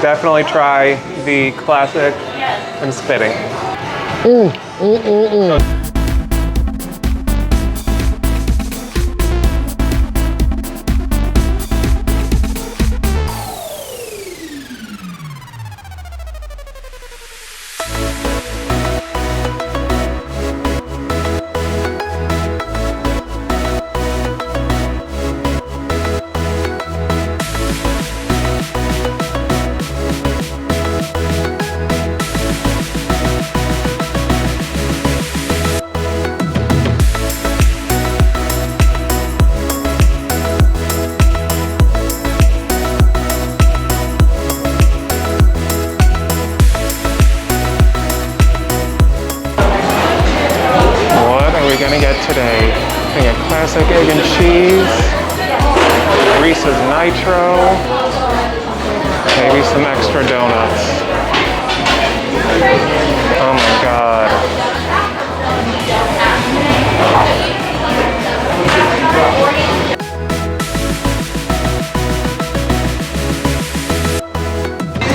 Definitely try the classic and spitting. Gonna get today. I got classic egg and cheese, Reese's Nitro, maybe some extra donuts. Oh my god.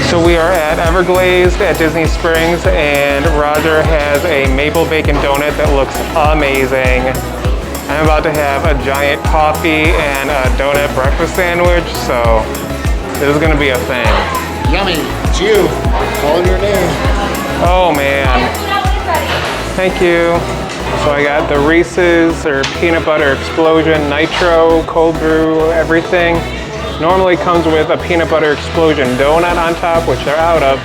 So we are at Everglazed at Disney Springs, and Roger has a maple bacon donut that looks amazing. I'm about to have a giant coffee and a donut breakfast sandwich, so this is gonna be a thing. Yummy, it's you. Call your name. Oh man. Thank you. So I got the Reese's or peanut butter explosion, nitro, cold brew, everything. Normally comes with a peanut butter explosion donut on top, which they're out of.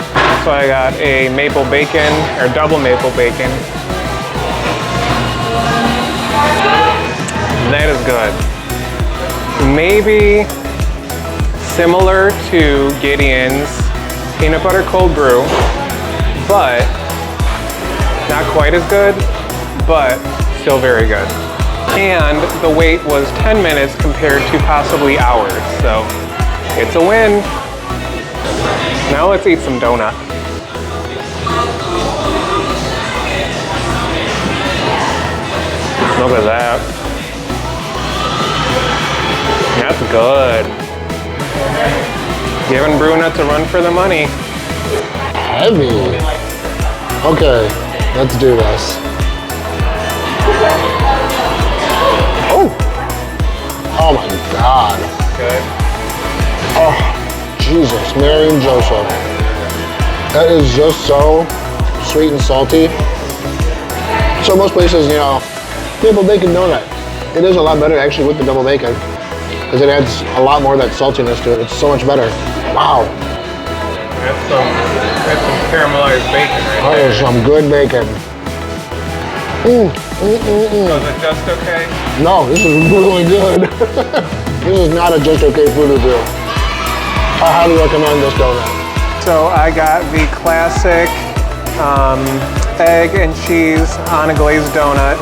So I got a maple bacon, or double maple bacon. That is good. Maybe similar to Gideon's peanut butter cold brew, but not quite as good, but still very good. And the wait was 10 minutes compared to possibly hours, so it's a win. Now let's eat some donut. Look at that. That's good. Giving Brunuts a run for the money. Heavy. Okay, let's do this. Oh my God. Good. Oh, Jesus, Mary and Joseph. That is just so sweet and salty. So most places, you know, maple bacon donut. It is a lot better actually with the double bacon because it adds a lot more of that saltiness to it. It's so much better. Wow. That's some caramelized bacon right That there. is some good bacon. So is it just okay? No, this is really good. This is not a just okay food review. I highly recommend this donut. So I got the classic egg and cheese on a glazed donut.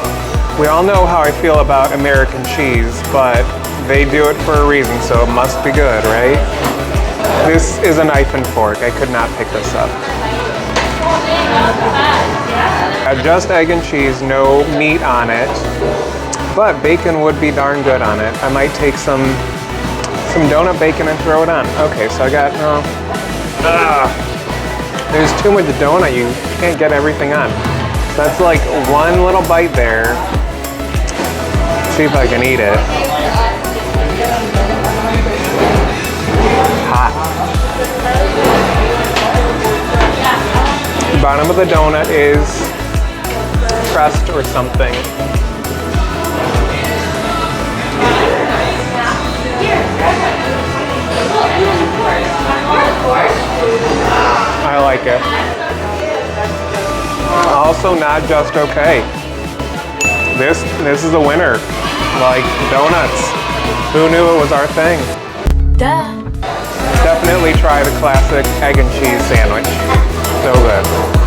We all know how I feel about American cheese, but they do it for a reason, so it must be good, right? This is a knife and fork. I could not pick this up. Just egg and cheese, no meat on it, but bacon would be darn good on it. I might take some donut bacon and throw it on. Okay, so I got, there's too much donut, you can't get everything on. So that's like one little bite there. See if I can eat it. Hot. The bottom of the donut is crust or something. I like it. Also not just okay. This is a winner. Like donuts. Who knew it was our thing? Duh. Definitely try the classic egg and cheese sandwich. So good.